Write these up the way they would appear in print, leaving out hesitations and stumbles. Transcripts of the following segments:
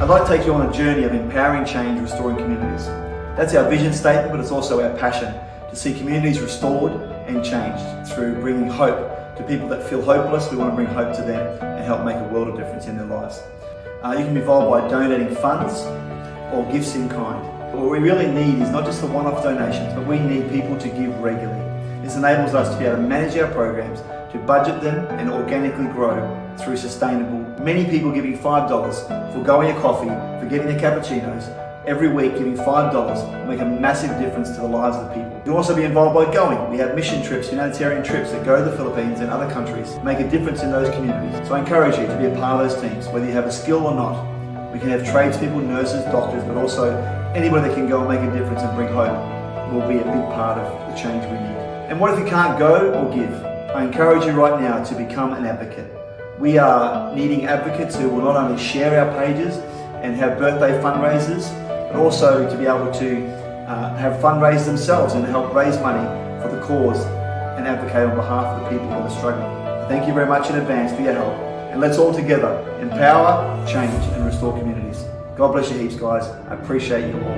I'd like to take you on a journey of empowering change, restoring communities. That's our vision statement, but it's also our passion to see communities restored and changed through bringing hope to people that feel hopeless. We want to bring hope to them and help make a world of difference in their lives. You can be involved by donating funds or gifts in kind. What we really need is not just the one-off donations, but we need people to give regularly. This enables us to be able to manage our programs, to budget them and organically grow through sustainable. Many people giving $5 for going a coffee, for getting their cappuccinos, every week giving $5 will make a massive difference to the lives of the people. You can also be involved by going. We have mission trips, humanitarian trips that go to the Philippines and other countries, make a difference in those communities. So I encourage you to be a part of those teams, whether you have a skill or not. We can have tradespeople, nurses, doctors, but also anybody that can go and make a difference and bring hope will be a big part of the change we need. And what if you can't go or give? I encourage you right now to become an advocate. We are needing advocates who will not only share our pages and have birthday fundraisers, but also to be able to have fundraisers themselves and help raise money for the cause and advocate on behalf of the people that are struggling. Thank you very much in advance for your help. And let's all together empower, change and restore communities. God bless you heaps, guys. I appreciate you all.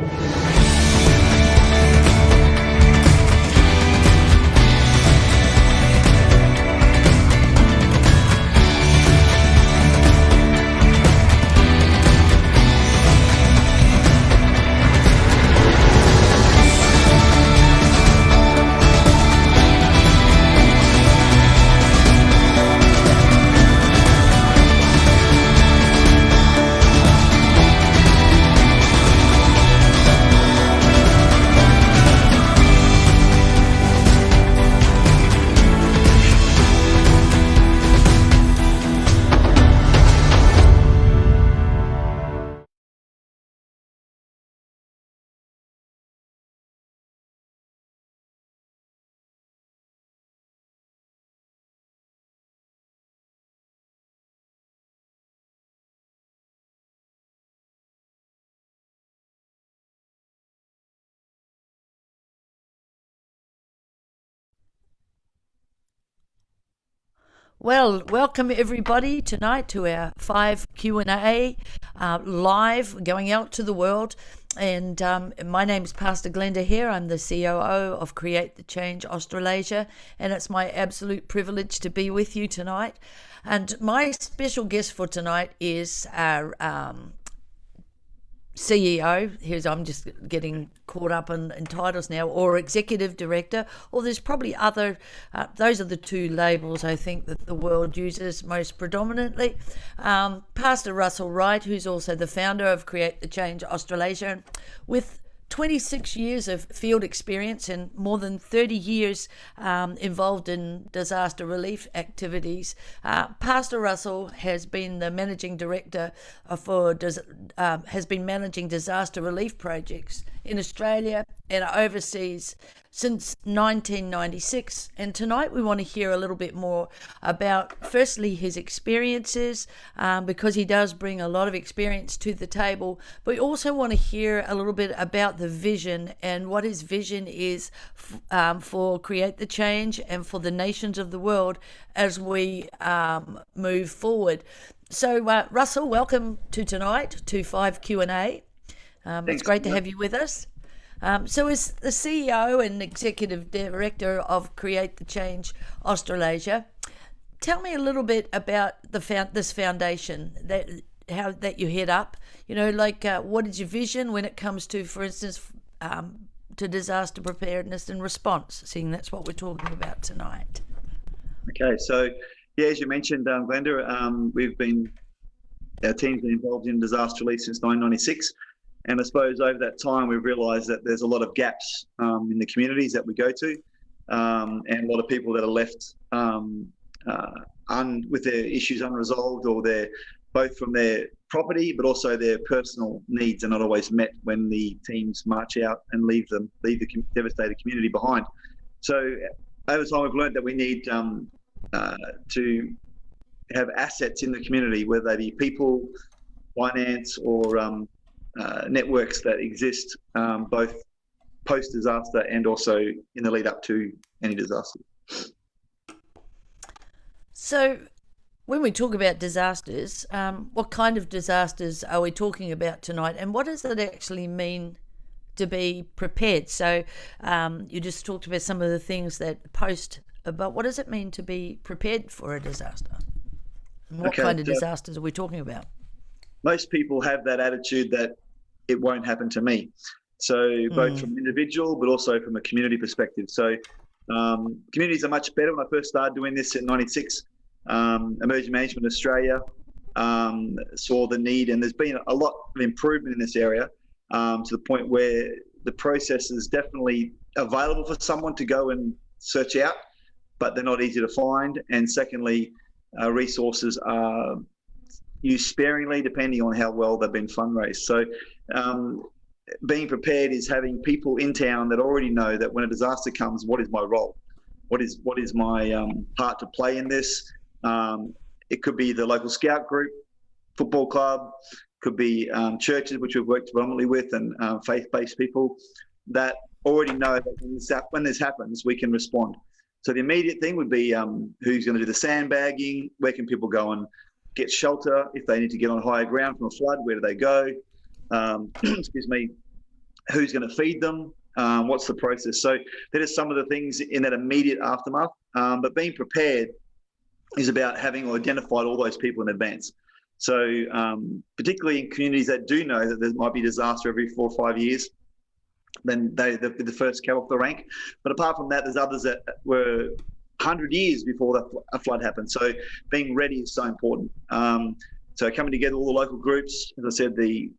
Well, welcome everybody tonight to our 5 Q&A live, going out to the world. And my name is Pastor Glenda here. I'm the COO of Create the Change Australasia, and it's my absolute privilege to be with you tonight. And my special guest for tonight is our CEO. I'm just getting caught up in titles now, or executive director, or there's probably other, those are the two labels I think that the world uses most predominantly. Pastor Russell Wright, who's also the founder of Create the Change Australasia, with 26 years of field experience and more than 30 years involved in disaster relief activities. Pastor Russell has been the managing director has been managing disaster relief projects in Australia and overseas since 1996. And tonight we want to hear a little bit more about, firstly, his experiences, because he does bring a lot of experience to the table, but we also want to hear a little bit about the vision and what his vision is for Create the Change and for the nations of the world as we move forward. So Russell, welcome to tonight to 5 Q&A. It's great to have you with us. So as the CEO and Executive Director of Create the Change Australasia, tell me a little bit about this foundation that you head up. What is your vision when it comes to, for instance, to disaster preparedness and response, seeing that's what we're talking about tonight. Okay, so yeah, as you mentioned, Glenda, our team's been involved in disaster relief since 1996. And I suppose over that time, we've realised that there's a lot of gaps in the communities that we go to, and a lot of people that are left with their issues unresolved, or both from their property, but also their personal needs are not always met when the teams march out and leave the devastated community behind. So over time, we've learned that we need to have assets in the community, whether they be people, finance, or networks that exist both post-disaster and also in the lead up to any disaster. So When we talk about disasters, what kind of disasters are we talking about tonight, and what does it actually mean to be prepared? So you just talked about some of the things that but what does it mean to be prepared for a disaster? And what Okay, kind of so disasters are we talking about? most people have that attitude that it won't happen to me. So both from an individual, but also from a community perspective. So communities are much better. When I first started doing this in '96, Emergency Management Australia saw the need, and there's been a lot of improvement in this area to the point where the process is definitely available for someone to go and search out, but they're not easy to find. And secondly, resources are used sparingly depending on how well they've been fundraised. So being prepared is having people in town that already know that when a disaster comes, what is my role? What is my part to play in this? It could be the local scout group, football club, could be churches, which we've worked predominantly with, and faith-based people that already know that when this happens, we can respond. So the immediate thing would be who's going to do the sandbagging, where can people go and get shelter if they need to get on higher ground from a flood, where do they go? Excuse me, who's going to feed them? What's the process? So that is some of the things in that immediate aftermath. But being prepared is about having identified all those people in advance. So particularly in communities that do know that there might be disaster every 4 or 5 years, then they're the first cat off the rank. But apart from that, there's others that were 100 years before a flood happened. So being ready is so important. So coming together, all the local groups, as I said, the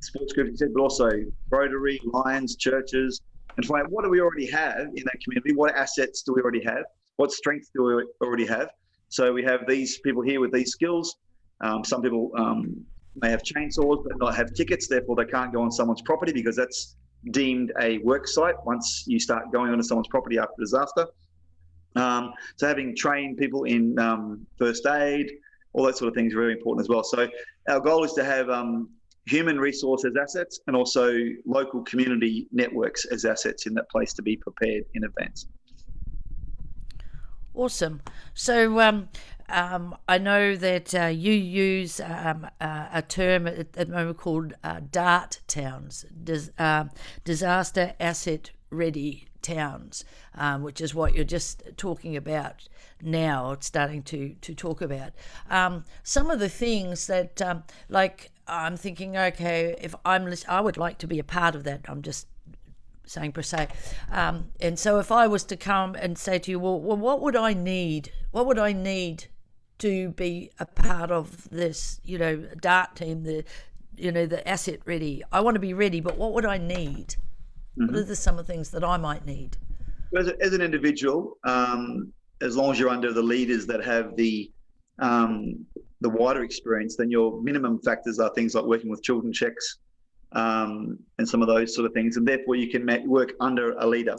sports groups, but also Rotary, Lions, churches, and find out what do we already have in that community? What assets do we already have? What strengths do we already have? So we have these people here with these skills. Some people may have chainsaws but not have tickets, therefore they can't go on someone's property because that's deemed a work site once you start going onto someone's property after disaster. So having trained people in first aid, all that sort of things is really important as well. So our goal is to have human resource as assets and also local community networks as assets in that place to be prepared in advance. Awesome. So I know that you use a term at the moment called D.A.R.T towns, disaster asset ready towns, which is what you're just talking about now, starting to talk about. Some of the things that, like, I'm thinking, okay, if I would like to be a part of that. I'm just saying per se. And so if I was to come and say to you, well, what would I need? What would I need to be a part of this, D.A.R.T team, the asset ready? I want to be ready, but what would I need? What are some of the things that I might need? As an individual, as long as you're under the leaders that have the wider experience, then your minimum factors are things like working with children checks and some of those sort of things, and therefore you can work under a leader.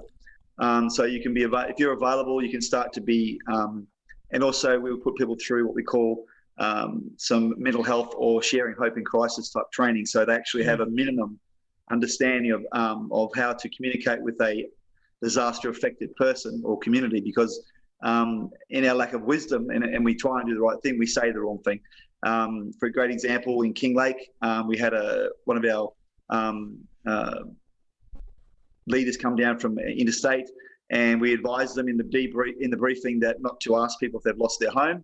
So you can be if you're available, you can start to be, and also we will put people through what we call some mental health or sharing hope in crisis type training. So they actually have a minimum understanding of how to communicate with a disaster affected person or community, because in our lack of wisdom and we try and do the right thing, we say the wrong thing. For a great example, in King Lake, we had one of our leaders come down from interstate, and we advised them in the briefing that not to ask people if they've lost their home.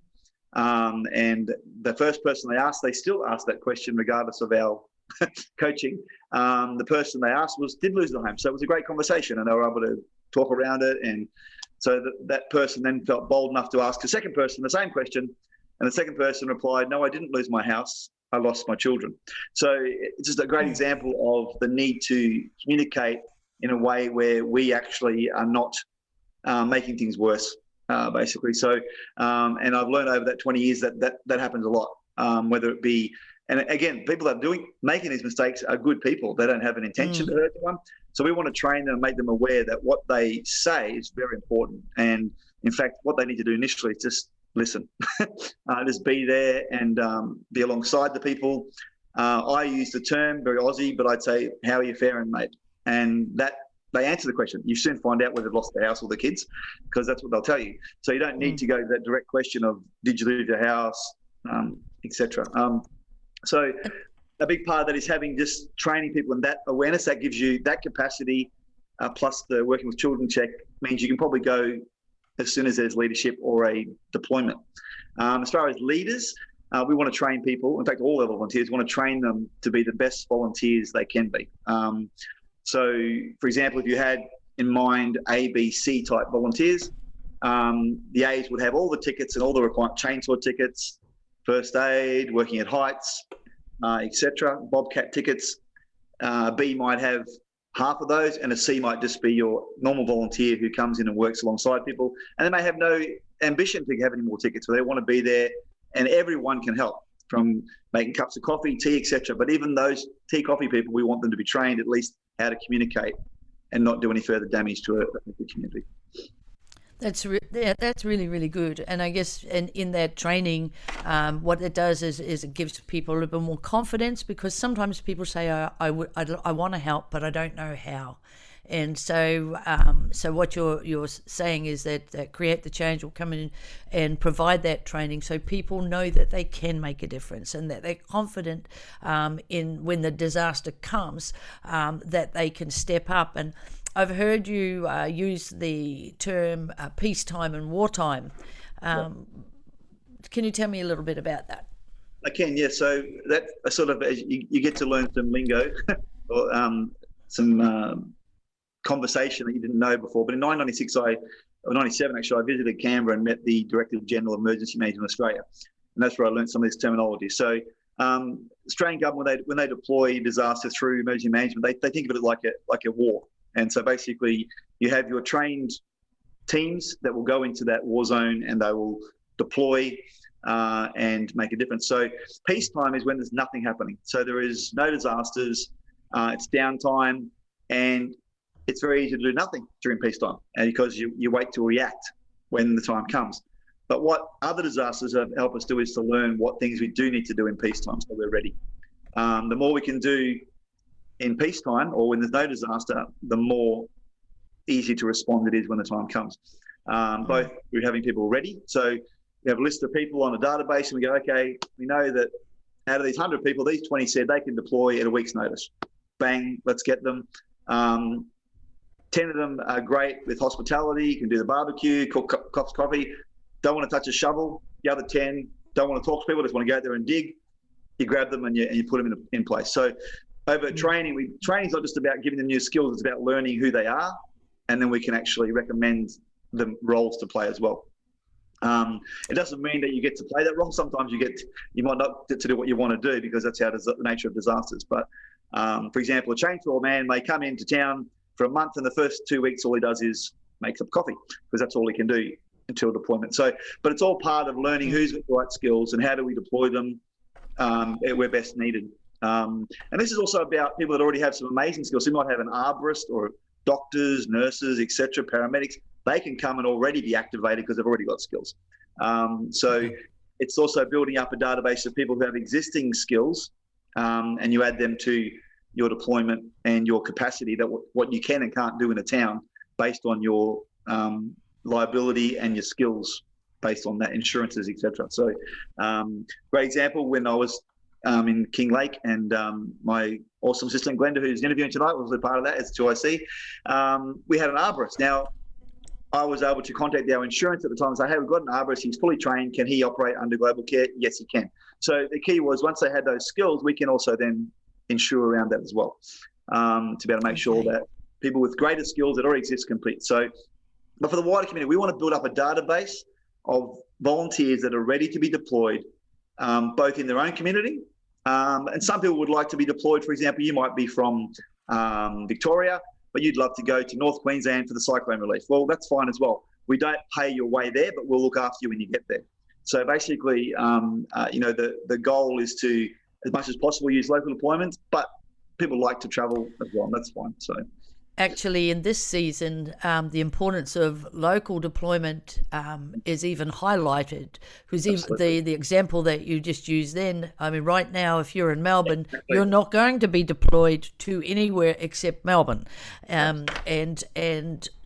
And the first person they asked, they still asked that question regardless of our coaching. The person they asked did lose their home. So it was a great conversation, and they were able to talk around it. And so that person then felt bold enough to ask the second person the same question. And the second person replied, no, I didn't lose my house. I lost my children. So it's just a great example of the need to communicate in a way where we actually are not making things worse, basically. So, and I've learned over that 20 years that happens a lot, whether it be, and again, people that are making these mistakes are good people. They don't have an intention to hurt anyone. So we want to train them and make them aware that what they say is very important. And in fact, what they need to do initially is just listen, just be there and be alongside the people. I use the term very Aussie, but I'd say, how are you faring, mate? And that they answer the question. You soon find out whether they've lost their house or the kids, because that's what they'll tell you. So you don't need to go to that direct question of, did you lose your house, etc. So a big part of that is having just training people and that awareness that gives you that capacity, plus the working with children check means you can probably go as soon as there's leadership or a deployment. As far as leaders, we want to train people. In fact, all level volunteers want to train them to be the best volunteers they can be. So, for example, if you had in mind A, B, C type volunteers, the A's would have all the tickets and all the required chainsaw tickets, first aid, working at heights, etc. Bobcat tickets. B might have half of those, and a C might just be your normal volunteer who comes in and works alongside people, and they may have no ambition to have any more tickets, so they want to be there, and everyone can help, from making cups of coffee, tea, etc. But even those tea, coffee people, we want them to be trained at least how to communicate and not do any further damage to the community. That's really, really good. And I guess in that training, what it does is it gives people a little bit more confidence, because sometimes people say, I want to help, but I don't know how. And so what you're saying is that Create the Change will come in and provide that training, so people know that they can make a difference and that they're confident in when the disaster comes, that they can step up. And I've heard you use the term peacetime and wartime. Can you tell me a little bit about that? I can, yeah. So that sort of, you get to learn some lingo or some conversation that you didn't know before. But in 97 actually, I visited Canberra and met the Director General of Emergency Management Australia, and that's where I learned some of this terminology. So Australian government, when they deploy disaster through emergency management, they think of it like a war. And so basically, you have your trained teams that will go into that war zone and they will deploy and make a difference. So peacetime is when there's nothing happening. So there is no disasters, it's downtime, and it's very easy to do nothing during peacetime, and because you wait to react when the time comes. But what other disasters help us do is to learn what things we do need to do in peacetime, so we're ready. The more we can do in peacetime, or when there's no disaster, the more easy to respond it is when the time comes. Both we're having people ready. So we have a list of people on a database, and we go, okay, we know that out of these 100 people, these 20 said they can deploy at a week's notice. Bang, let's get them. 10 of them are great with hospitality, can do the barbecue, cook cups of coffee, don't want to touch a shovel. The other 10 don't want to talk to people, just want to go out there and dig. You grab them and you put them in place. So over training, training's not just about giving them new skills, it's about learning who they are, and then we can actually recommend the roles to play as well. It doesn't mean that you get to play that role. Sometimes you might not get to do what you want to do, because that's how the nature of disasters. But for example, a chainsaw man may come into town for a month, and the first 2 weeks, all he does is make up coffee, because that's all he can do until deployment. So, but it's all part of learning who's got the right skills and how do we deploy them where best needed. And this is also about people that already have some amazing skills. So you might have an arborist or doctors, nurses, etc., paramedics. They can come and already be activated because they've already got skills. So it's also building up a database of people who have existing skills, and you add them to your deployment and your capacity, that what you can and can't do in a town based on your liability and your skills based on that, insurances, etc. So great example, when I was in King Lake, and my awesome assistant Glenda, who's interviewing tonight, was a part of that as 2IC. We had an arborist. Now, I was able to contact our insurance at the time and say, hey, we've got an arborist, he's fully trained, can he operate under Global Care? Yes, he can. So the key was, once they had those skills, we can also then insure around that as well, to be able to make sure that people with greater skills that already exist complete. So, but for the wider community, we want to build up a database of volunteers that are ready to be deployed, both in their own community, and some people would like to be deployed. For example, you might be from Victoria, but you'd love to go to North Queensland for the cyclone relief. Well, that's fine as well. We don't pay your way there, but we'll look after you when you get there. So basically, the goal is to, as much as possible, use local deployments, but people like to travel as well, and that's fine. So actually, in this season, the importance of local deployment is even highlighted. Because even the example that you just used then, I mean, right now, if you're in Melbourne, you're not going to be deployed to anywhere except Melbourne. And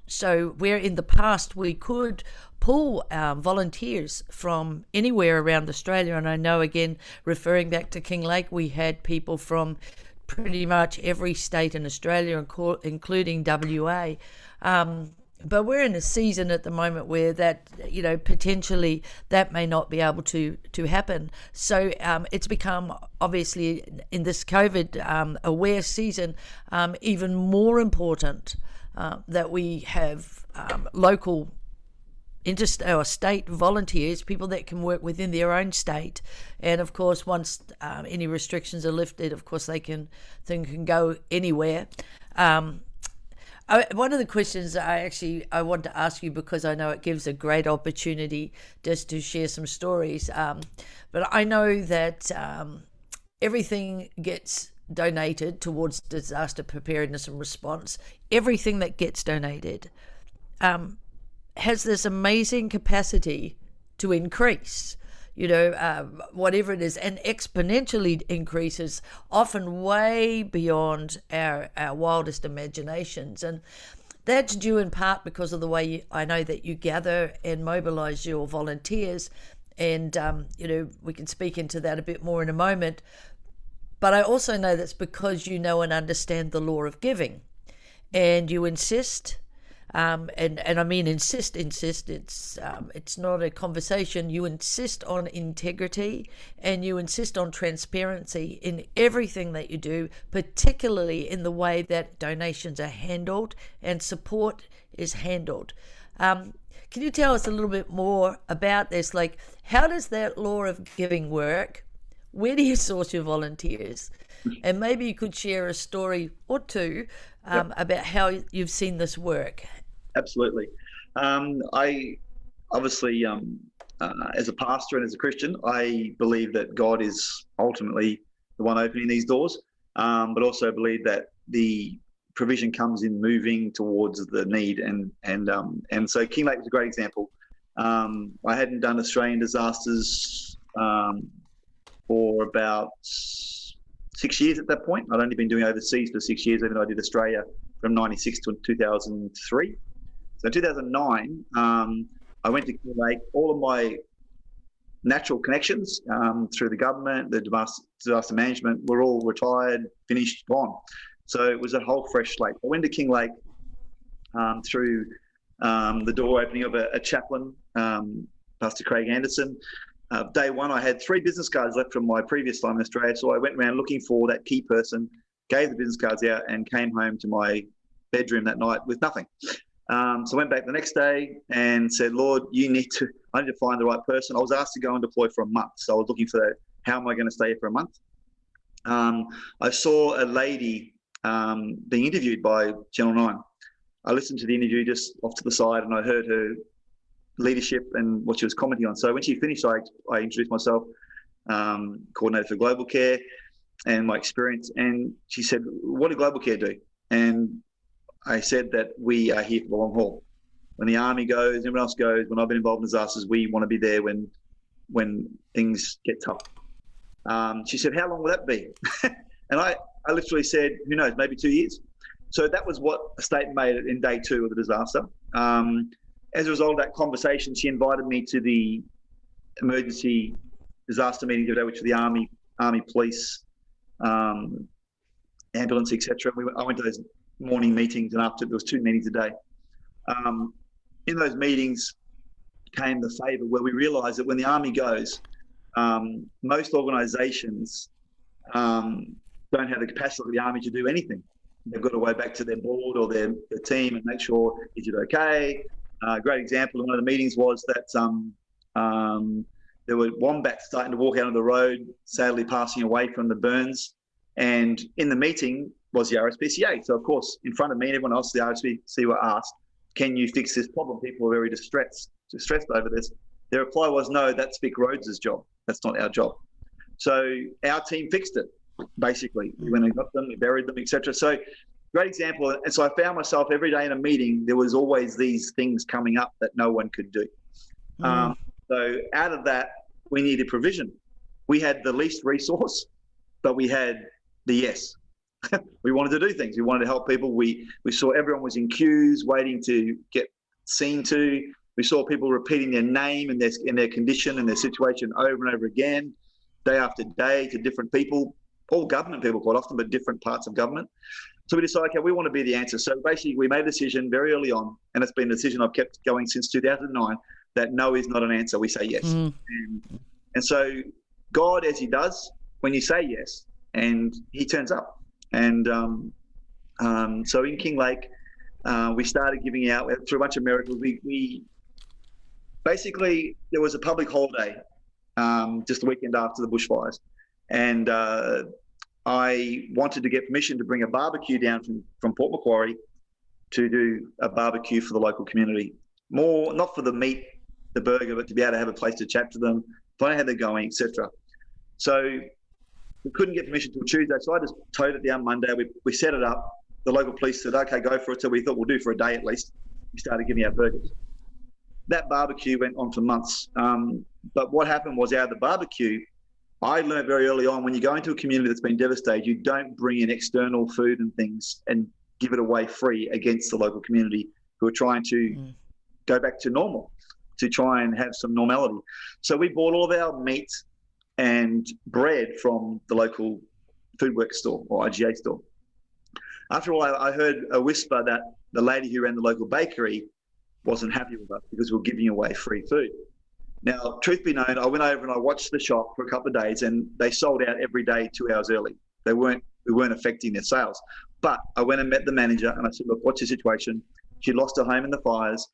so where in the past we could pull volunteers from anywhere around Australia, and I know, again, referring back to King Lake, we had people from pretty much every state in Australia, including WA. But we're in a season at the moment where that, potentially that may not be able to happen. So it's become, obviously, in this COVID aware season, even more important that we have local or state volunteers, people that can work within their own state, and of course once any restrictions are lifted, of course they can go anywhere. One of the questions I want to ask you, because I know it gives a great opportunity just to share some stories, but I know that everything gets donated towards disaster preparedness and response. Everything that gets donated has this amazing capacity to increase, whatever it is, and exponentially increases, often way beyond our wildest imaginations. And that's due in part because of the way I know that you gather and mobilize your volunteers. And, we can speak into that a bit more in a moment. But I also know that's because you know and understand the law of giving, and you insist. And I mean insist. It's not a conversation. You insist on integrity, and you insist on transparency in everything that you do, particularly in the way that donations are handled and support is handled. Can you tell us a little bit more about this? Like, how does that law of giving work? Where do you source your volunteers? And maybe you could share a story or two about how you've seen this work. Absolutely. I obviously, as a pastor and as a Christian, I believe that God is ultimately the one opening these doors, but also believe that the provision comes in moving towards the need. And so King Lake was a great example. I hadn't done Australian disasters for about 6 years at that point. I'd only been doing overseas for 6 years, even though I did Australia from 96 to 2003. So in 2009, I went to King Lake. All of my natural connections through the government, the disaster management, were all retired, finished, gone. So it was a whole fresh slate. I went to King Lake through the door opening of a chaplain, Pastor Craig Anderson. Day one, I had 3 business cards left from my previous time in Australia. So I went around looking for that key person, gave the business cards out, and came home to my bedroom that night with nothing. So I went back the next day and said, Lord, I need to find the right person. I was asked to go and deploy for a month. So I was looking for that. How am I going to stay here for a month? I saw a lady being interviewed by Channel 9. I listened to the interview just off to the side, and I heard her leadership and what she was commenting on. So when she finished, I introduced myself, coordinator for Global Care, and my experience. And she said, what did Global Care do? And I said that we are here for the long haul. When the army goes, everyone else goes. When I've been involved in disasters, we want to be there when things get tough. She said, how long will that be? And I literally said, who knows, maybe 2 years. So that was what a statement made in day 2 of the disaster. As a result of that conversation, she invited me to the emergency disaster meeting today, which were the army, police, ambulance, etc. I went to those morning meetings, and after there was 2 meetings a day. In those meetings came the favour where we realised that when the army goes, most organisations don't have the capacity of the army to do anything. They've got to go back to their board or their team and make sure, is it okay? A great example of one of the meetings was that there were wombats starting to walk out on the road, sadly passing away from the burns. And in the meeting was the RSPCA. So, of course, in front of me and everyone else, the RSPCA were asked, can you fix this problem? People were very distressed over this. Their reply was, no, that's Vic Rhodes' job. That's not our job. So our team fixed it, basically. We went and got them, we buried them, etc. So Great example. And so I found myself every day in a meeting, there was always these things coming up that no one could do. So out of that, we needed provision. We had the least resource, but we had the yes. We wanted to do things. We wanted to help people. We saw everyone was in queues waiting to get seen to. We saw people repeating their name and their condition and their situation over and over again, day after day, to different people, all government people quite often, but different parts of government. So we decided, okay, we want to be the answer. So basically we made a decision very early on, and it's been a decision I've kept going since 2009, that no is not an answer. We say yes. And so God, as he does, when you say yes, and he turns up. And so in Kinglake, we started giving out through a bunch of miracles. We basically, there was a public holiday just the weekend after the bushfires. And I wanted to get permission to bring a barbecue down from Port Macquarie to do a barbecue for the local community. More, not for the meat, the burger, but to be able to have a place to chat to them, find out how they're going, etc. So we couldn't get permission until Tuesday, so I just towed it down Monday. We set it up. The local police said, okay, go for it. So we thought we'll do for a day at least. We started giving out burgers. That barbecue went on for months. But what happened was, out of the barbecue, I learned very early on, when you go into a community that's been devastated, you don't bring in external food and things and give it away free against the local community who are trying to go back to normal, to try and have some normality. So we bought all of our meat and bread from the local food work store or IGA store. After all, I heard a whisper that the lady who ran the local bakery wasn't happy with us because we were giving away free food. Now, truth be known, I went over and I watched the shop for a couple of days, and they sold out every day 2 hours early. We weren't affecting their sales. But I went and met the manager and I said, look, what's your situation? She lost her home in the fires.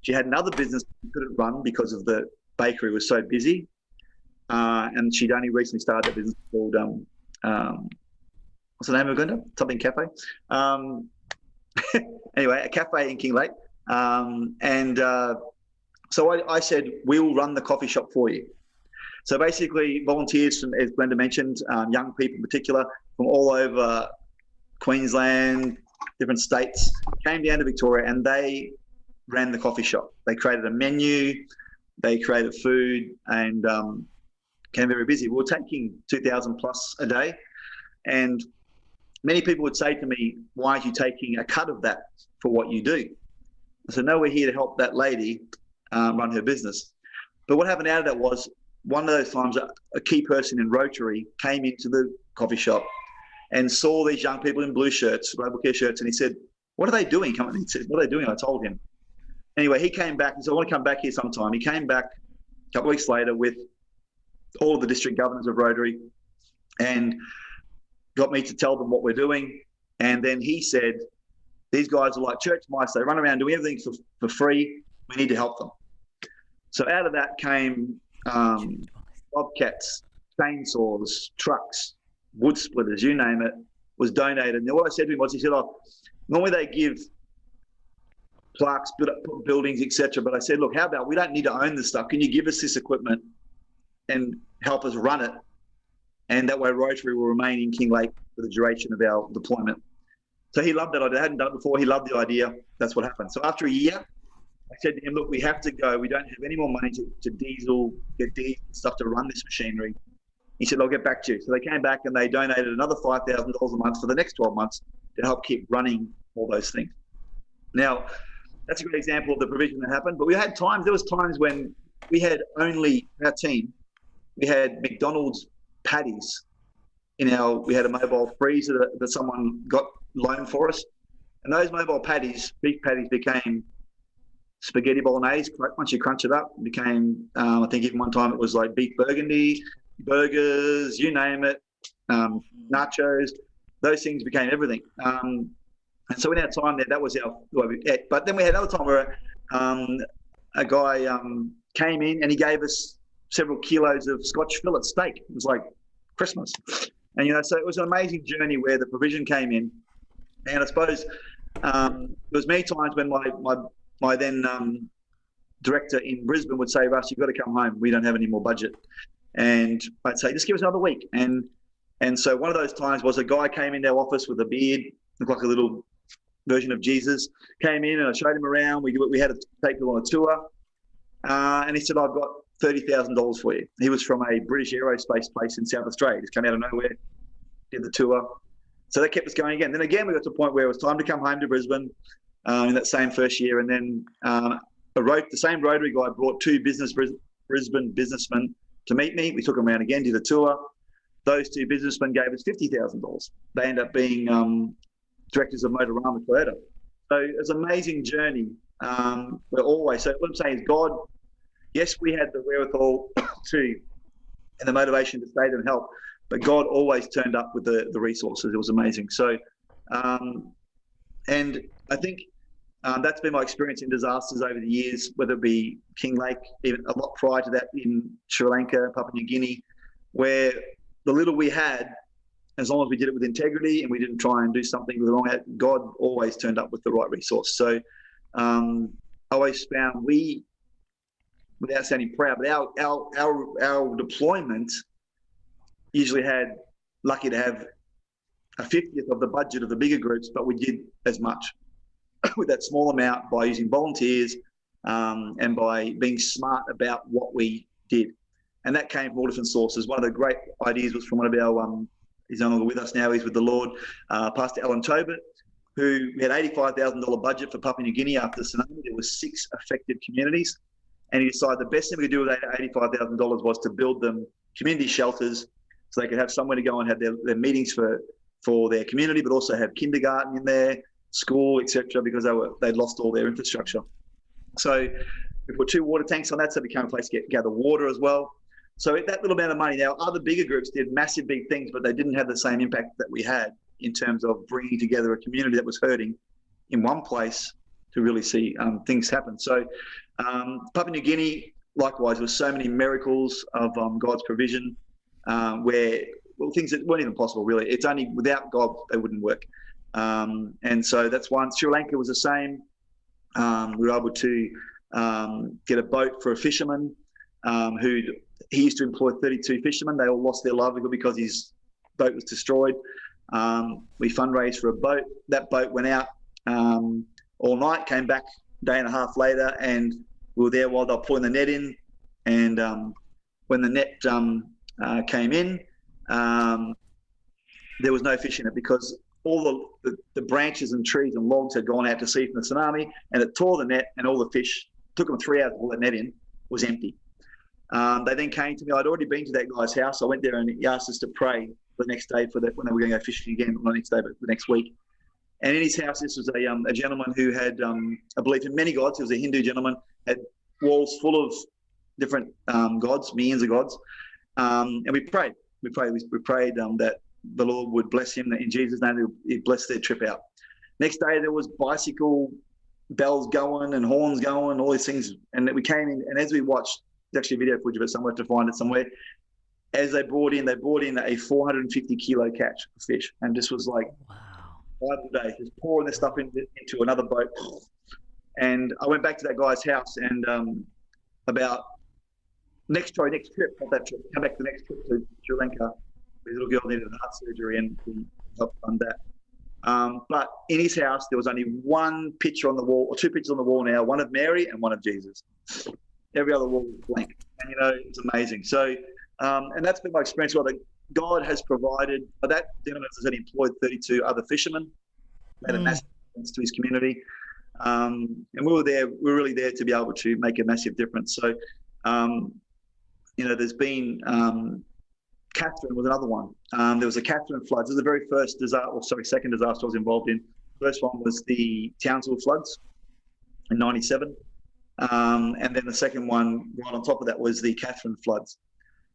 She had another business she couldn't run because of the bakery was so busy. And she'd only recently started a business called, what's the name of Glenda? Something Cafe. Anyway, a cafe in Kinglake. So I said, we'll run the coffee shop for you. So basically volunteers from, as Glenda mentioned, young people in particular, from all over Queensland, different states, came down to Victoria, and they ran the coffee shop. They created a menu, they created food, and became very busy. We were taking 2,000 plus a day. And many people would say to me, why aren't you taking a cut of that for what you do? I said, no, we're here to help that lady run her business. But what happened out of that was, one of those times a key person in Rotary came into the coffee shop and saw these young people in blue shirts, global care shirts, and he said, what are they doing? He said, what are they doing? I told him. Anyway, he came back and said, I want to come back here sometime. He came back a couple of weeks later with all of the district governors of Rotary and got me to tell them what we're doing. And then he said, these guys are like church mice. They run around doing everything for free. We need to help them. So out of that came bobcats, chainsaws, trucks, wood splitters, you name it, was donated. And what I said to him was, he said, oh, normally they give plaques, buildings, etc. But I said, look, how about we don't need to own this stuff. Can you give us this equipment and help us run it? And that way Rotary will remain in Kinglake for the duration of our deployment. So he loved that idea. I hadn't done it before. He loved the idea. That's what happened. So after a year, I said to him, look, we have to go. We don't have any more money to get diesel and stuff to run this machinery. He said, I'll get back to you. So they came back and they donated another $5,000 a month for the next 12 months to help keep running all those things. Now, that's a great example of the provision that happened. But there was times when we had only, our team, we had McDonald's patties we had a mobile freezer that someone got loaned for us. And those mobile patties, beef patties, became spaghetti bolognese. Once you crunch it up, it became, I think even one time it was like beef burgundy, burgers, you name it, nachos. Those things became everything. And so in our time there, that was our way we ate. But then we had another time where a guy came in and he gave us several kilos of Scotch fillet steak. It was like Christmas. And, so it was an amazing journey where the provision came in. And I suppose there was many times when my then director in Brisbane would say, Russ, you've got to come home. We don't have any more budget. And I'd say, just give us another week. And so one of those times was a guy came into our office with a beard looked like a little version of Jesus. Came in and I showed him around. We had to take him on a tour. And he said, I've got $30,000 for you. He was from a British aerospace place in South Australia. Just came out of nowhere, did the tour. So that kept us going again. Then again, we got to a point where it was time to come home to Brisbane in that same first year. And then the same Rotary guy brought two Brisbane businessmen to meet me. We took them around again, did a tour. Those two businessmen gave us $50,000. They ended up being directors of Motorama Toyota. So it's an amazing journey. We're always, so what I'm saying is God, yes, we had the wherewithal to and the motivation to stay there and help, but God always turned up with the resources. It was amazing. So, and I think that's been my experience in disasters over the years, whether it be King Lake, even a lot prior to that in Sri Lanka, Papua New Guinea, where the little we had, as long as we did it with integrity and we didn't try and do something with the wrong, God always turned up with the right resource. So I always found without sounding proud, but our deployment usually had, lucky to have a 50th of the budget of the bigger groups, but we did as much with that small amount by using volunteers and by being smart about what we did. And that came from all different sources. One of the great ideas was from one of our, he's no longer with us now, he's with the Lord, Pastor Alan Tobit, who had $85,000 budget for Papua New Guinea after the tsunami. There were 6 affected communities. And he decided the best thing we could do with that $85,000 was to build them community shelters so they could have somewhere to go and have their meetings for their community, but also have kindergarten in there, school, etc., because they'd lost all their infrastructure. So we put 2 water tanks on that, so it became a place to gather water as well. So that little amount of money, now other bigger groups did massive big things, but they didn't have the same impact that we had in terms of bringing together a community that was hurting in one place to really see things happen. So Papua New Guinea, likewise, there were so many miracles of God's provision where things that weren't even possible, really. It's only without God, they wouldn't work. And so that's one. Sri Lanka was the same. We were able to get a boat for a fisherman he used to employ 32 fishermen. They all lost their livelihood because his boat was destroyed. We fundraised for a boat. That boat went out all night, came back a day and a half later, and we were there while they were pulling the net in. And when the net came in, there was no fish in it because all the branches and trees and logs had gone out to sea from the tsunami, and it tore the net, and all the fish, took them 3 hours to pull that net in, was empty. They then came to me. I'd already been to that guy's house. I went there and he asked us to pray the next day when they were going to go fishing again, not next day, but the next week. And in his house, this was a gentleman who had a belief in many gods. He was a Hindu gentleman, had walls full of different gods, millions of gods. And we prayed. We prayed that the Lord would bless him, that in Jesus' name he'd bless their trip out. Next day, there was bicycle bells going and horns going, all these things. And we came in, and as we watched, there's actually a video footage of it somewhere to find it somewhere. As they brought in a 450 kilo catch of fish. And this was like, wow, 5 days, just pouring this stuff into another boat. And I went back to that guy's house, and about next trip, not that trip, come back the next trip to Sri Lanka, his little girl needed heart surgery and we helped fund that. But in his house, there was only 1 picture on the wall, or 2 pictures on the wall now, one of Mary and one of Jesus. Every other wall was blank. And, it's amazing. So, and that's been my experience. Well, that God has provided, that gentleman has employed 32 other fishermen, made a massive difference to his community. And we were really there to be able to make a massive difference. So, there's been, Catherine was another one. There was a Catherine floods. It was the very first second disaster I was involved in. First one was the Townsville floods in 97. And then the second one right on top of that was the Catherine floods.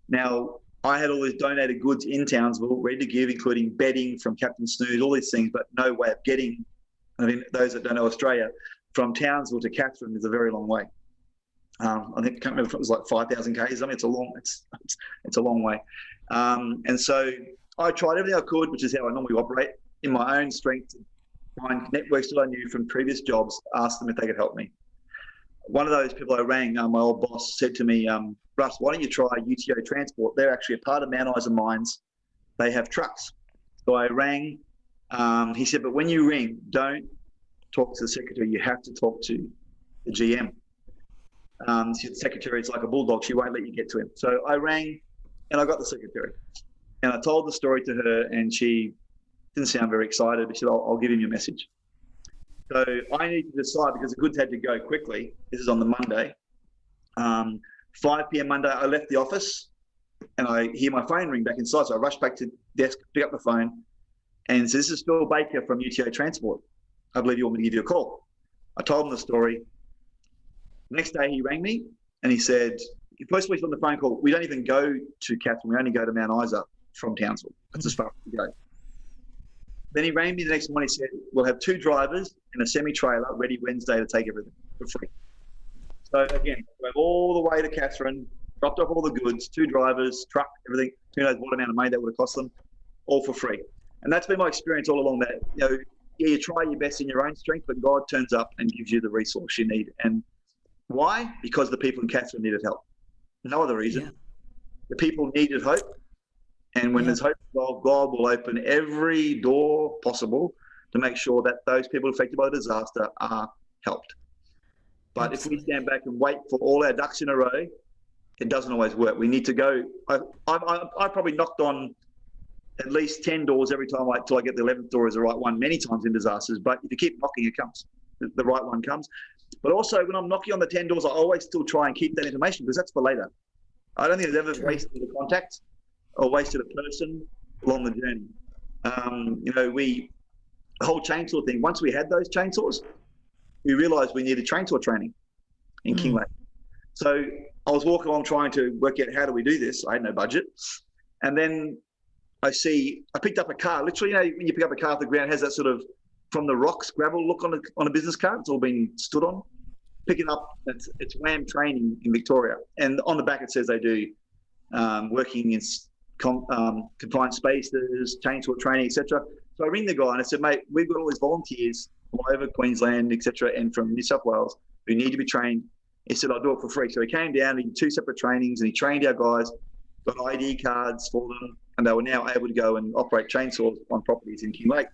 Now, I had all these donated goods in Townsville ready to give, including bedding from Captain Snooze, all these things, but no way of getting, those that don't know Australia, from Townsville to Catherine is a very long way. I think, I can't remember if it was like 5,000 k's. It's a long way. And so I tried everything I could, which is how I normally operate, in my own strength, to find networks that I knew from previous jobs, ask them if they could help me. One of those people I rang, my old boss, said to me, Russ, why don't you try UTO Transport? They're actually a part of Mount Isa Mines. They have trucks. So I rang He said, but when you ring, don't talk to the secretary. You have to talk to the GM. The secretary is like a bulldog. She won't let you get to him. So I rang and I got the secretary. And I told the story to her, and she didn't sound very excited, but she said, I'll give him your message. So I need to decide, because the goods had to go quickly. This is on the Monday. 5 p.m. Monday, I left the office and I hear my phone ring back inside. So I rushed back to the desk, pick up the phone, and said, this is Phil Baker from UTA Transport. I believe you want me to give you a call. I told him the story. Next day he rang me and he said, first week on the phone call, we don't even go to Katherine, we only go to Mount Isa from Townsville. That's as far as we go. Then he rang me the next morning. He said, we'll have 2 drivers and a semi-trailer ready Wednesday to take everything for free. So again, went all the way to Katherine, dropped off all the goods, 2 drivers, truck, everything. Who knows what amount of money that would have cost them, all for free. And that's been my experience all along, that, you try your best in your own strength, but God turns up and gives you the resource you need. And why? Because the people in Katherine needed help. No other reason. Yeah. The people needed hope. And when there's hope involved, God will open every door possible to make sure that those people affected by the disaster are helped. But Absolutely. If we stand back and wait for all our ducks in a row, it doesn't always work. We need to go. I probably knocked on at least 10 doors every time until I get the 11th door is the right one, many times in disasters. But if you keep knocking, it comes. The right one comes. But also, when I'm knocking on the 10 doors, I always still try and keep that information, because that's for later. I don't think there's ever wasted a contact or wasted a person along the journey. The whole chainsaw thing, once we had those chainsaws, we realized we needed chainsaw training in Kinglake. So I was walking along trying to work out, how do we do this? I had no budget. And then I picked up a car. Literally, when you pick up a car off the ground, it has that sort of from the rocks gravel look on a business car. It's all been stood on. Pick it up. It's WAM training in Victoria. And on the back it says they do working in confined spaces, chainsaw training, etc. So I ring the guy and I said, mate, we've got all these volunteers from all over Queensland, etc., and from New South Wales who need to be trained. He said, I'll do it for free. So he came down, he did 2 separate trainings, and he trained our guys, got ID cards for them, and they were now able to go and operate chainsaws on properties in Kinglake.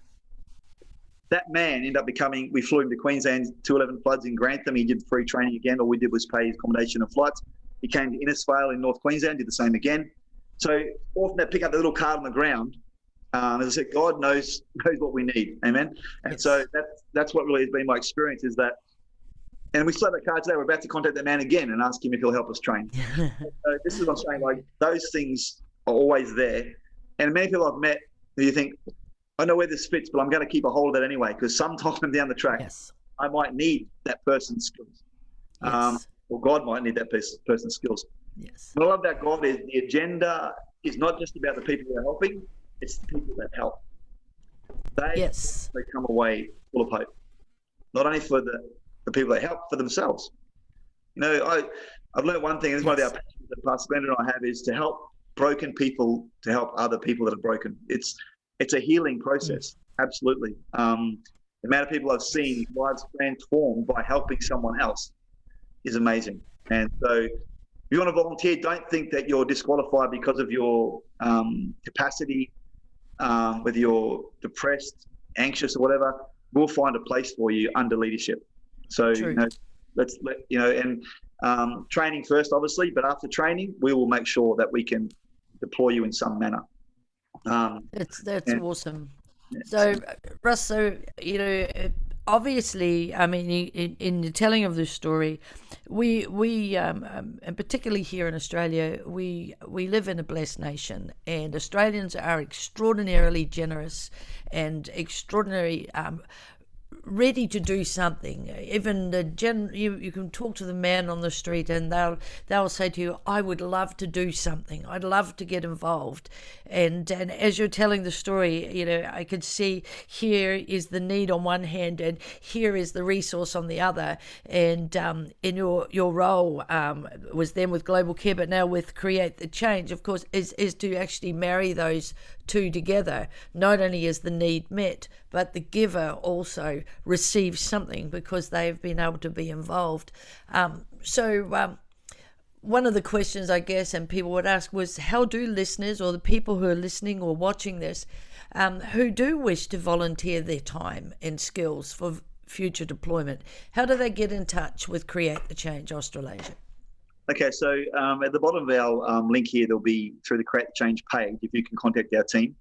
That man ended up we flew him to Queensland, 211 floods in Grantham. He did free training again. All we did was pay his accommodation and flights. He came to Innisfail in North Queensland, did the same again. So often they pick up the little card on the ground. As I said, God knows what we need. Amen. And yes. So that's what really has been my experience, is that, and we still have that card today. We're about to contact that man again and ask him if he'll help us train. So this is what I'm saying, like, those things are always there. And many people I've met who you think, I know where this fits, but I'm going to keep a hold of it anyway, because sometime down the track, I might need that person's skills. Or God might need that person's skills. Yes. What I love about God is the agenda is not just about the people who are helping, it's the people that help. They come away full of hope. Not only for the people that help, for themselves. I've learned one thing, and it's one of our passions that Pastor Glenda and I have, is to help broken people to help other people that are broken. It's a healing process, absolutely. The amount of people I've seen lives transformed by helping someone else is amazing. And so if you want to volunteer, don't think that you're disqualified because of your capacity, whether you're depressed, anxious or whatever. We'll find a place for you under leadership. So, training first, obviously, but after training, we will make sure that we can deploy you in some manner. That's awesome. So, Russ, obviously, I mean, in the telling of this story, we and particularly here in Australia, we live in a blessed nation, and Australians are extraordinarily generous and extraordinary ready to do something. Even you can talk to the man on the street and they'll say to you, I would love to do something, I'd love to get involved. And as you're telling the story, I could see here is the need on one hand and here is the resource on the other. And in your role was then with Global Care, but now with Create the Change, of course, is to actually marry those two together. Not only is the need met, but the giver also receives something because they've been able to be involved. one of the questions, I guess, and people would ask was, how do listeners, or the people who are listening or watching this, who do wish to volunteer their time and skills for future deployment, how do they get in touch with Create the Change Australasia? Okay, so at the bottom of our link here, there'll be, through the Create the Change page, if you can contact our team.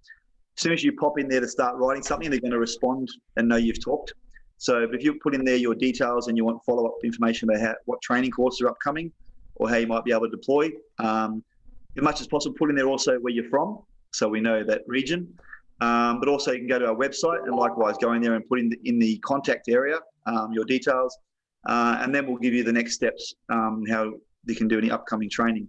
As soon as you pop in there to start writing something, they're going to respond and know you've talked. So if you put in there your details and you want follow-up information about what training courses are upcoming or how you might be able to deploy, as much as possible, put in there also where you're from, so we know that region. But also you can go to our website and likewise go in there and put in the contact area your details, and then we'll give you the next steps, how you can do any upcoming training.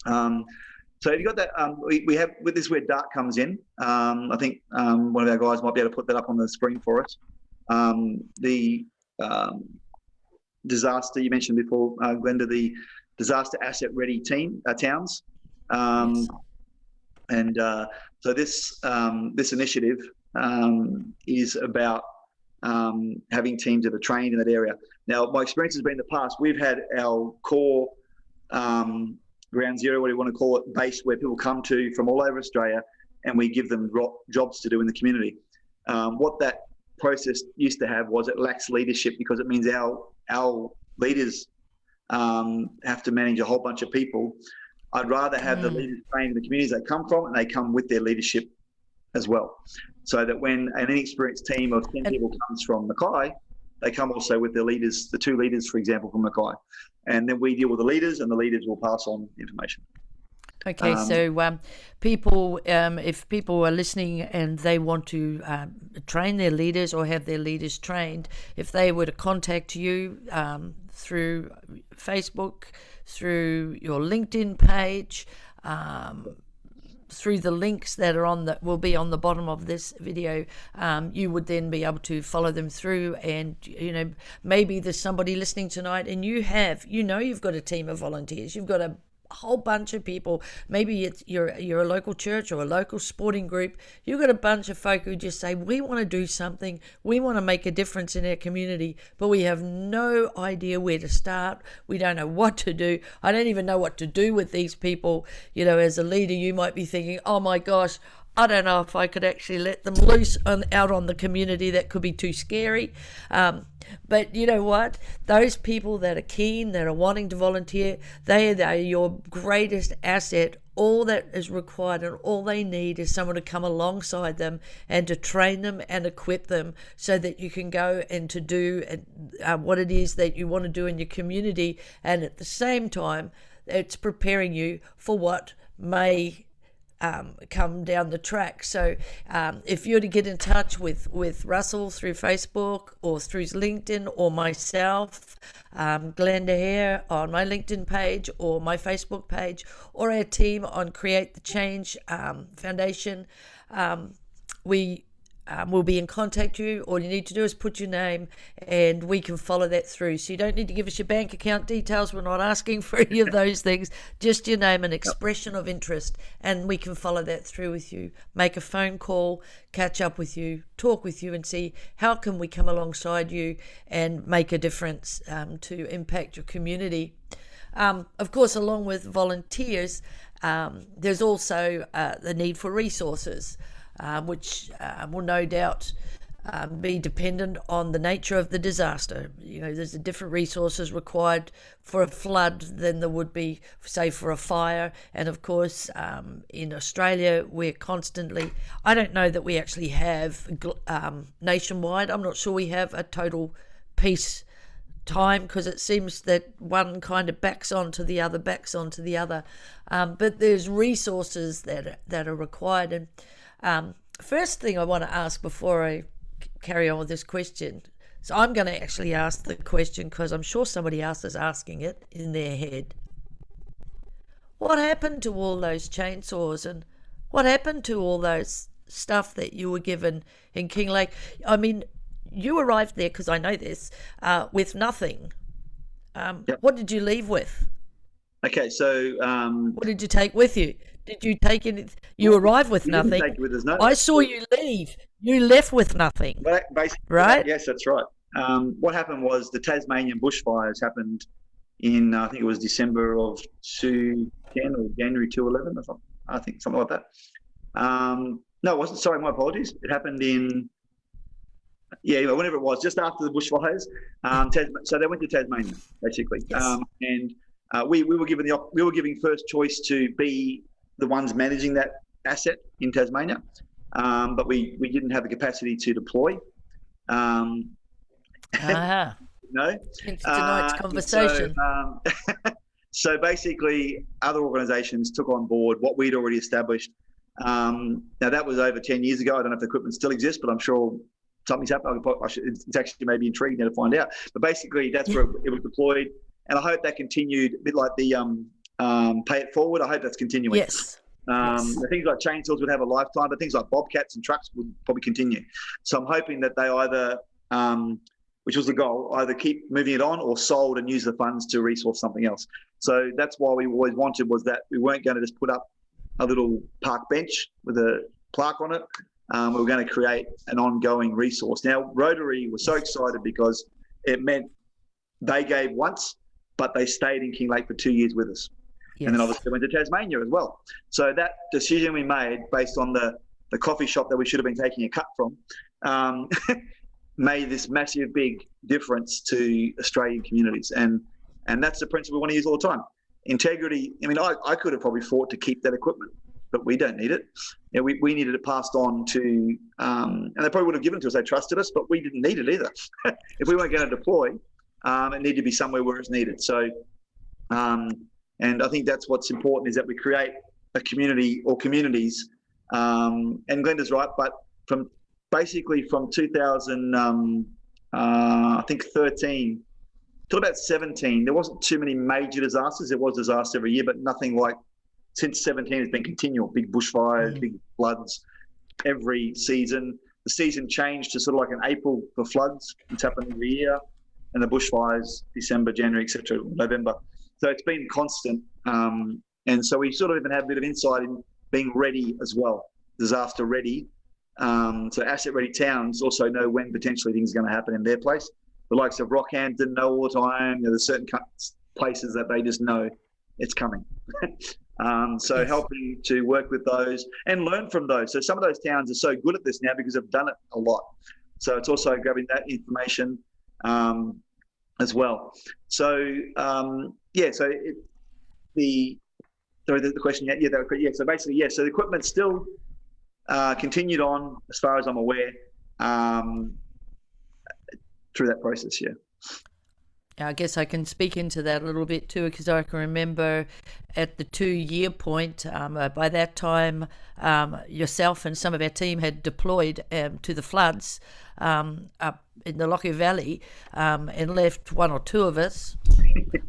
So if you got that, we have, with this, where D.A.R.T comes in. I think one of our guys might be able to put that up on the screen for us. The disaster you mentioned before, Glenda, the disaster asset ready towns. Yes. And so this initiative is about having teams that are trained in that area. Now, my experience has been in the past, we've had our core ground zero, what do you want to call it, base, where people come to from all over Australia, and we give them jobs to do in the community. What that process used to have was, it lacks leadership, because it means our leaders have to manage a whole bunch of people. I'd rather have the leaders trained in the communities they come from, and they come with their leadership as well. So that when an inexperienced team of 10 people comes from Mackay, they come also with their leaders, the 2 leaders, for example, from Mackay. And then we deal with the leaders, and the leaders will pass on information. Okay, so people, if people are listening and they want to train their leaders or have their leaders trained, if they were to contact you through Facebook, through your LinkedIn page, through the links that are will be on the bottom of this video, you would then be able to follow them through. And maybe there's somebody listening tonight, and you've got a team of volunteers, you've got a whole bunch of people. Maybe you're a local church or a local sporting group. You've got a bunch of folk who just say, we want to do something, we want to make a difference in our community, but we have no idea where to start. We don't know what to do. I don't even know what to do with these people. As a leader, you might be thinking, oh my gosh, I don't know if I could actually let them loose out on the community. That could be too scary. But you know what? Those people that are keen, that are wanting to volunteer, they are your greatest asset. All that is required and all they need is someone to come alongside them and to train them and equip them, so that you can go and to do what it is that you want to do in your community. And at the same time, it's preparing you for what may come down the track. So if you're to get in touch with Russell through Facebook or through LinkedIn, or myself, Glenda Hare on my LinkedIn page or my Facebook page, or our team on Create the Change Foundation, we will be in contact with you. All you need to do is put your name, and we can follow that through. So you don't need to give us your bank account details. We're not asking for any of those things. Just your name and expression of interest, and we can follow that through with you. Make a phone call, catch up with you, talk with you, and see how can we come alongside you and make a difference to impact your community. Of course, along with volunteers, there's also the need for resources, which will no doubt be dependent on the nature of the disaster. There's different resources required for a flood than there would be, say, for a fire. And of course, in Australia, we're constantly, I don't know that we actually have nationwide, I'm not sure we have a total peace time, because it seems that one kind of backs onto the other. But there's resources that are required. And first thing I want to ask before I carry on with this question, so I'm going to actually ask the question because I'm sure somebody else is asking it in their head. What happened to all those chainsaws, and what happened to all those stuff that you were given in Kinglake? I mean, you arrived there, because I know this, with nothing. Yep. What did you leave with? Okay, so what did you take with you? Did you take any? You arrived with nothing. Take with us, no. I saw you leave. You left with nothing. Basically, right? Yes, that's right. What happened was the Tasmanian bushfires happened in I think it was December of 2010 or January 2011 or something. I think something like that. No, it wasn't. Sorry, my apologies. It happened in whenever it was, just after the bushfires. So they went to Tasmania basically, Yes. and we were given first choice to be the ones managing that asset in Tasmania, but we didn't have the capacity to deploy. Ah, No. hence tonight's conversation. So basically, other organisations took on board what we'd already established. Now that was over 10 years ago. I don't know if the equipment still exists, but I'm sure something's happened. It's actually maybe intriguing to find out. But basically, that's where it was deployed, and I hope that continued. A bit like the pay it forward. I hope that's continuing. Yes. Things like chainsaws would have a lifetime, but things like bobcats and trucks would probably continue. So I'm hoping that they either, which was the goal, either keep moving it on or sold and use the funds to resource something else. So that's why we always wanted, was that we weren't going to just put up a little park bench with a plaque on it. We were going to create an ongoing resource. Now, Rotary was so excited because it meant they gave once, but they stayed in Kinglake for 2 years with us. Yes. And then obviously went to Tasmania as well. So that decision we made based on the coffee shop that we should have been taking a cut from made this massive big difference to Australian communities. And that's the principle we want to use all the time. Integrity. I mean, I could have probably fought to keep that equipment, but we don't need it. We needed it passed on to, and they probably would have given it to us. They trusted us, but we didn't need it either. If we weren't going to deploy, it needed to be somewhere where it's needed. So, and I think that's what's important, is that we create a community or communities. And Glenda's right, but from 2000, I think 13 till about 17, there wasn't too many major disasters. There was disaster every year, but nothing like, since 17 it's been continual. Big bushfires, big floods every season. The season changed to sort of like an April for floods. It's happened every year. And the bushfires, December, January, etc., November. So it's been constant. And so we sort of even have a bit of insight in being ready as well, disaster ready. So asset ready towns also know when potentially things are going to happen in their place. The likes of Rockhampton know all the time. There's certain places that they just know it's coming. So yes. Helping to work with those and learn from those. So some of those towns are so good at this now because they've done it a lot. So it's also grabbing that information as well. So the question. So basically, so the equipment still continued on as far as I'm aware through that process. Yeah. I guess I can speak into that a little bit too, because I can remember at the 2-year point, by that time, yourself and some of our team had deployed to the floods up in the Lockyer Valley, and left one or two of us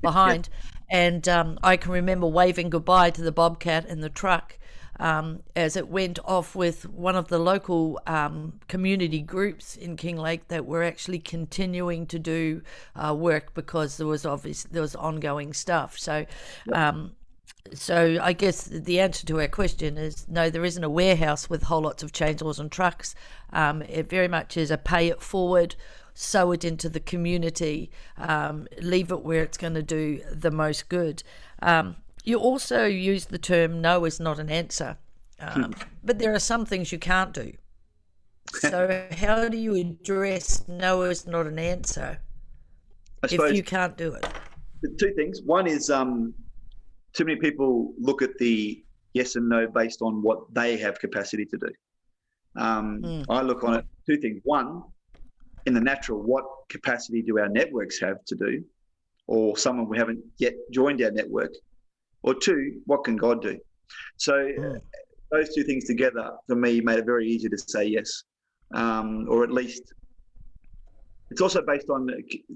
behind. And I can remember waving goodbye to the bobcat and the truck as it went off with one of the local community groups in Kinglake that were actually continuing to do work, because there was ongoing stuff. So so I guess the answer to our question is no, there isn't a warehouse with whole lots of chainsaws and trucks. It very much is a pay it forward, sow it into the community, leave it where it's going to do the most good. You also use the term no is not an answer, but there are some things you can't do. So how do you address no is not an answer if you can't do it? Two things. One is too many people look at the yes and no based on what they have capacity to do. I look on it, two things. One, in the natural, what capacity do our networks have to do, or someone we haven't yet joined our network? Or two, what can God do? So those two things together, for me, made it very easy to say yes. Or at least, it's also based on,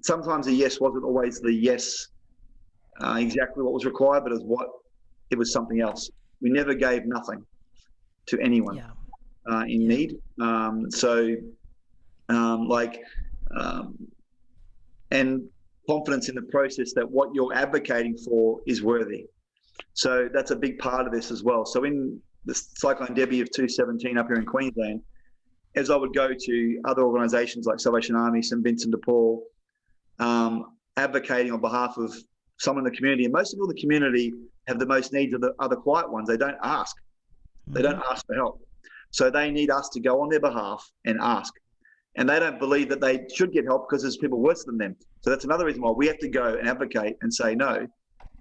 sometimes a yes wasn't always the yes, exactly what was required, but it was something else. We never gave nothing to anyone in need. And confidence in the process that what you're advocating for is worthy. So that's a big part of this as well. So in the Cyclone Debbie of 2017 up here in Queensland, as I would go to other organisations like Salvation Army, St Vincent de Paul, advocating on behalf of someone in the community, and most people in the community have the most needs of the other quiet ones. They don't ask. They don't ask for help. So they need us to go on their behalf and ask. And they don't believe that they should get help because there's people worse than them. So that's another reason why we have to go and advocate and say, no,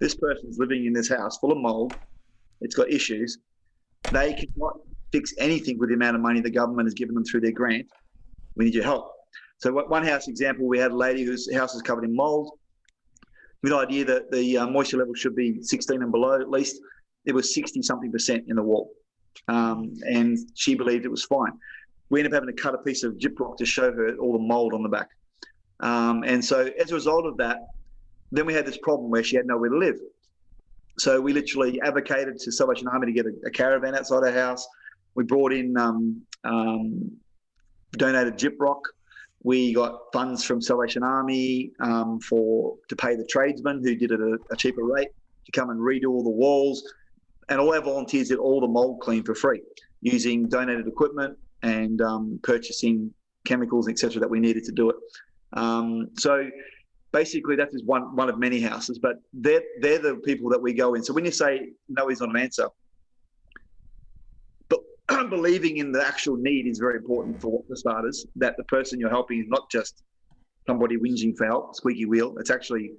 this person's living in this house full of mold. It's got issues. They cannot fix anything with the amount of money the government has given them through their grant. We need your help. So one house example, we had a lady whose house is covered in mold. With the idea that the moisture level should be 16 and below at least. It was 60-something% in the wall. And she believed it was fine. We ended up having to cut a piece of gyprock to show her all the mold on the back. And so as a result of that, then we had this problem where she had nowhere to live. So we literally advocated to Salvation Army to get a caravan outside our house. We brought in donated gyprock. We got funds from Salvation Army to pay the tradesmen who did it at a cheaper rate to come and redo all the walls. And all our volunteers did all the mold clean for free using donated equipment and purchasing chemicals, etc., that we needed to do it. So basically that is one of many houses, but they're the people that we go in. So when you say no is not an answer, but believing in the actual need is very important for starters, that the person you're helping is not just somebody whinging for help, squeaky wheel. It's actually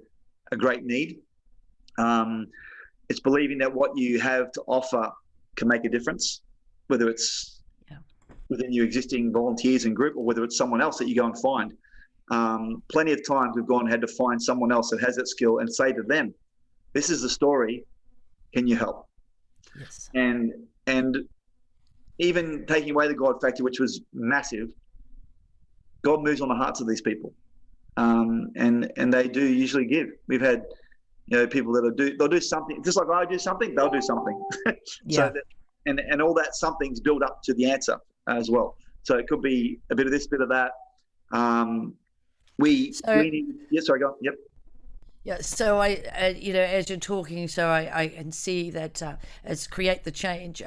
a great need. It's believing that what you have to offer can make a difference, whether it's within your existing volunteers and group or whether it's someone else that you go and find. Plenty of times we've gone and had to find someone else that has that skill and say to them, this is the story, can you help? Yes. And even taking away the God factor, which was massive, God moves on the hearts of these people. And they do usually give. We've had people they'll do something, just like I do something, they'll do something. So and all that something's built up to the answer as well. So it could be a bit of this, bit of that. We need, sorry, go on. Yep. Yeah, so I as you're talking, so I can see that as create the change,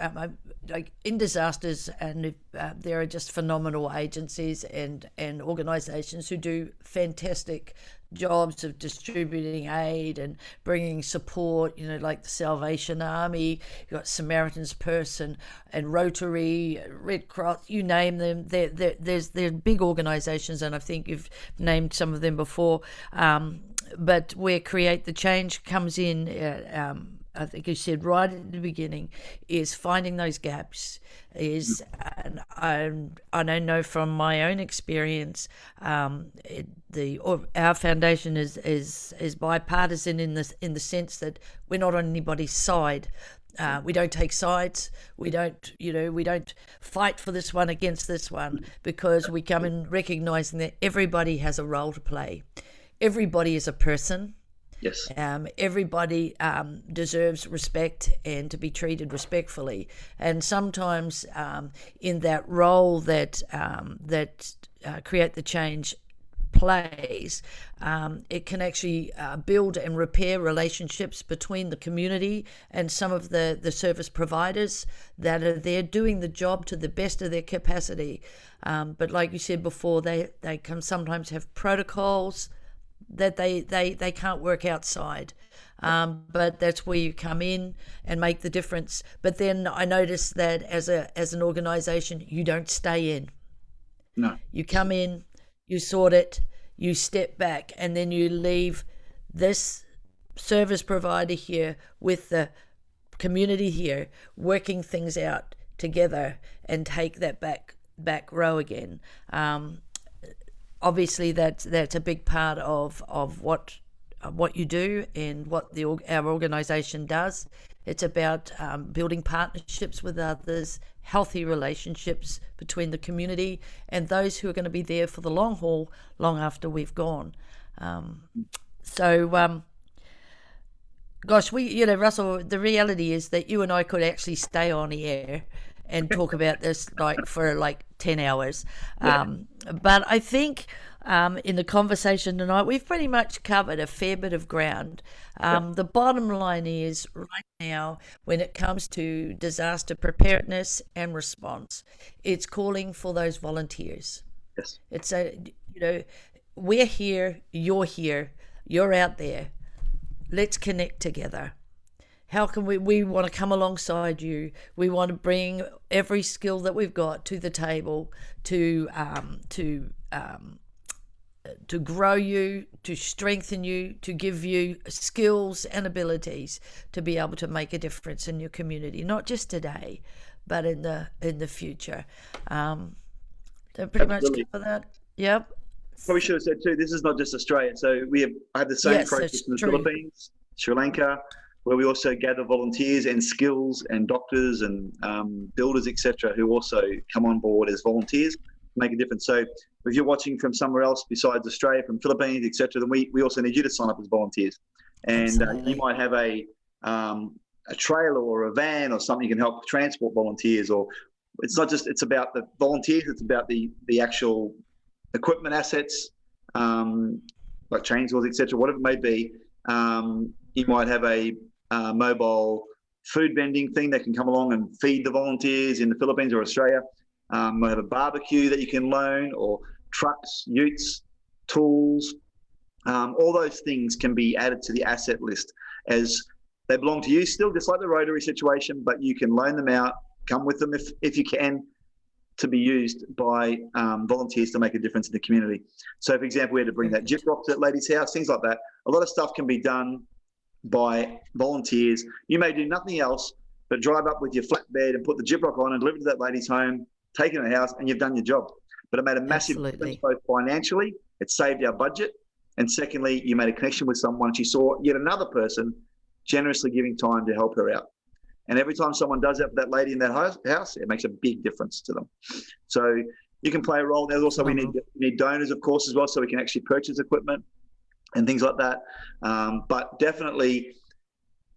like in disasters, and there are just phenomenal agencies and organisations who do fantastic jobs of distributing aid and bringing support. Like the Salvation Army, you've got Samaritan's Purse and Rotary, Red Cross, you name them. They're big organisations, and I think you've named some of them before. But where Create the Change comes in, I think you said right at the beginning, is finding those gaps. And I know from my own experience, our foundation is bipartisan in the sense that we're not on anybody's side. We don't take sides. We don't fight for this one against this one, because we come in recognizing that everybody has a role to play. Everybody is a person. Yes. Everybody deserves respect and to be treated respectfully. And sometimes in that role that Create the Change plays, it can actually build and repair relationships between the community and some of the service providers that are there doing the job to the best of their capacity. But like you said before, they can sometimes have protocols that they can't work outside. But that's where you come in and make the difference. But then I noticed that as an organisation, you don't stay in. No. You come in, you sort it, you step back, and then you leave this service provider here with the community here, working things out together and take that back row again. Obviously, that's a big part of what you do and what our organisation does. It's about building partnerships with others, healthy relationships between the community and those who are going to be there for the long haul, long after we've gone. Gosh, Russell, the reality is that you and I could actually stay on the air and talk about this for 10 hours. But I think in the conversation tonight, we've pretty much covered a fair bit of ground. The bottom line is, right now, when it comes to disaster preparedness and response, it's calling for those volunteers. Yes. It's we're here, you're out there. let's connect together. How can we want to come alongside you. We want to bring every skill that we've got to the table to grow you, to strengthen you, to give you skills and abilities to be able to make a difference in your community, not just today, but in the future. That pretty much cover that. Yep. Probably should have said too, this is not just Australia. So I have the same process in the Philippines, Sri Lanka, where we also gather volunteers and skills and doctors and builders, etc., who also come on board as volunteers to make a difference. So if you're watching from somewhere else besides Australia, from Philippines, etc., then we also need you to sign up as volunteers. And you might have a trailer or a van or something you can help transport volunteers. Or it's not just, it's about the volunteers, it's about the actual equipment assets, like chainsaws, etc., whatever it may be. You might have a mobile food vending thing that can come along and feed the volunteers in the Philippines or Australia. You might have a barbecue that you can loan, or trucks, utes, tools. All those things can be added to the asset list as they belong to you still, just like the Rotary situation, but you can loan them out, come with them if you can, to be used by volunteers to make a difference in the community. So, for example, we had to bring that gyprock to that lady's house, things like that. A lot of stuff can be done by volunteers. You may do nothing else but drive up with your flatbed and put the gyprock on and deliver to that lady's home, take it to the house, and you've done your job. But it made a massive difference both financially, it saved our budget, and secondly, you made a connection with someone. She saw yet another person generously giving time to help her out. And every time someone does that for that lady in that house, it makes a big difference to them. So you can play a role. There's also, we need donors, of course, as well, so we can actually purchase equipment and things like that. But definitely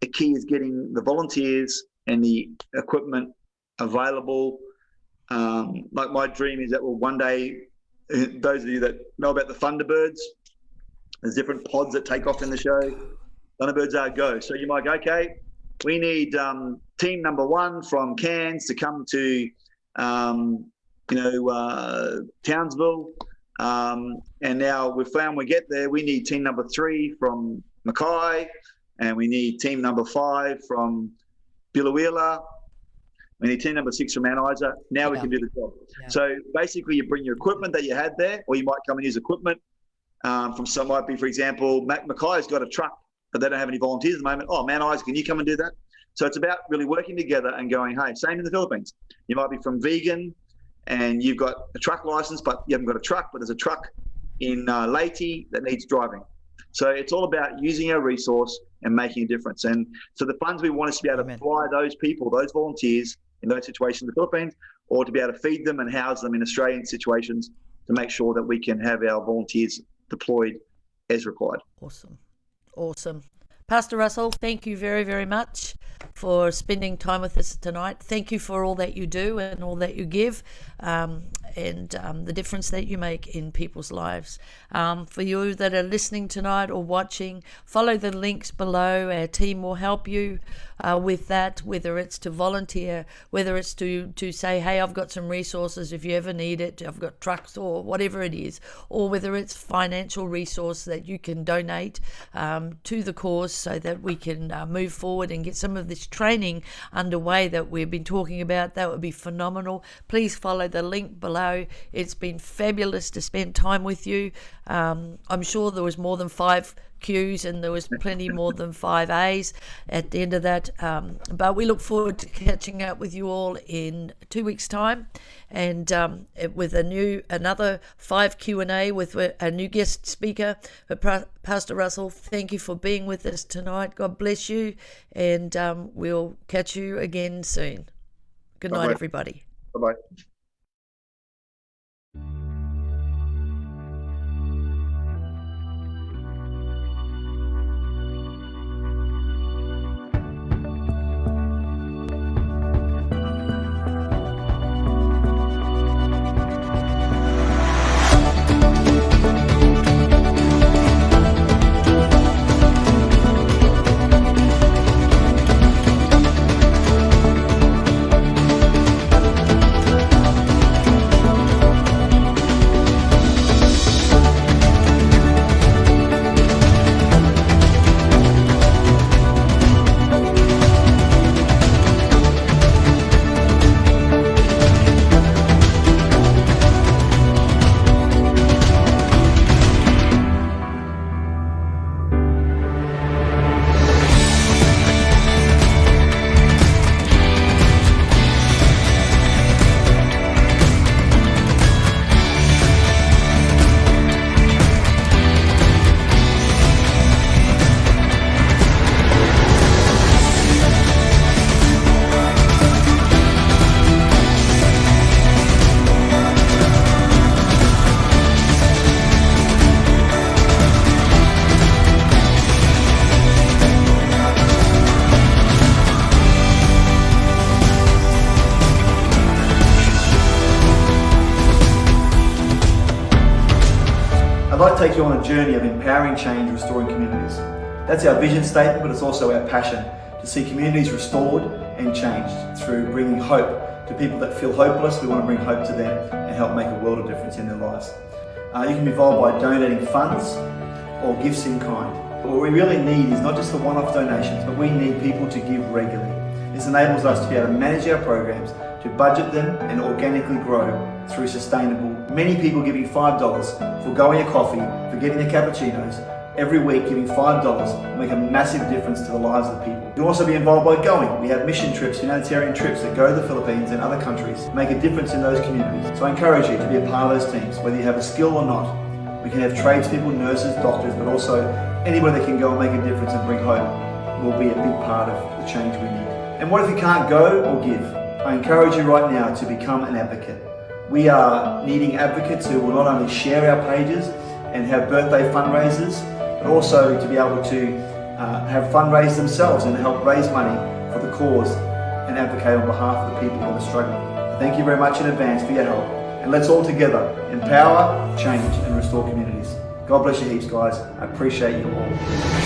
the key is getting the volunteers and the equipment available. Like my dream is that, well, one day, those of you that know about the Thunderbirds, there's different pods that take off in the show. Thunderbirds are go. So you might go, okay, we need team number 1 from Cairns to come to, Townsville. And now we've found we get there, we need team number 3 from Mackay, and we need team number 5 from Billawheeler. We need team number 6 from Mount Isa. Now we can do the job. Yeah. So basically, you bring your equipment that you had there, or you might come and use equipment from some, might be, for example, Mackay's got a truck, but they don't have any volunteers at the moment. Oh, Mount Isa, can you come and do that? So it's about really working together and going, hey, same in the Philippines. You might be from Vegan and you've got a truck license, but you haven't got a truck, but there's a truck in Leyte that needs driving. So it's all about using our resource and making a difference. And so the funds we want is to be able to fly those people, those volunteers in those situations in the Philippines, or to be able to feed them and house them in Australian situations to make sure that we can have our volunteers deployed as required. Awesome. Pastor Russell, thank you very, very much for spending time with us tonight. Thank you for all that you do and all that you give, and the difference that you make in people's lives. For you that are listening tonight or watching, follow the links below. Our team will help you with that, whether it's to volunteer, whether it's to say, hey, I've got some resources if you ever need it, I've got trucks or whatever it is, or whether it's financial resource that you can donate to the cause so that we can move forward and get some of this training underway that we've been talking about. That would be phenomenal. Please follow the link below. It's been fabulous to spend time with you. I'm sure there was more than 5 Qs and there was plenty more than 5 As at the end of that, but we look forward to catching up with you all in 2 weeks time, and with another 5 Q&A with a new guest speaker. But Pastor Russell, thank you for being with us tonight. God bless you, and we'll catch you again soon. Good night, everybody. Bye-bye. take you on a journey of empowering change, restoring communities. That's our vision statement, but it's also our passion to see communities restored and changed through bringing hope to people that feel hopeless. We want to bring hope to them and help make a world of difference in their lives. You can be involved by donating funds or gifts in kind. What we really need is not just the one-off donations, but we need people to give regularly. This enables us to be able to manage our programs, to budget them and organically grow through sustainable. Many people giving $5 for going a coffee, for getting their cappuccinos, every week giving $5 will make a massive difference to the lives of the people. You can also be involved by going. We have mission trips, humanitarian trips that go to the Philippines and other countries, make a difference in those communities. So I encourage you to be a part of those teams, whether you have a skill or not. We can have tradespeople, nurses, doctors, but also anybody that can go and make a difference and bring hope will be a big part of the change we need. And what if you can't go or give? I encourage you right now to become an advocate. We are needing advocates who will not only share our pages and have birthday fundraisers, but also to be able to have fundraisers themselves and help raise money for the cause and advocate on behalf of the people that are struggling. Thank you very much in advance for your help. And let's all together empower, change and restore communities. God bless you heaps, guys. I appreciate you all.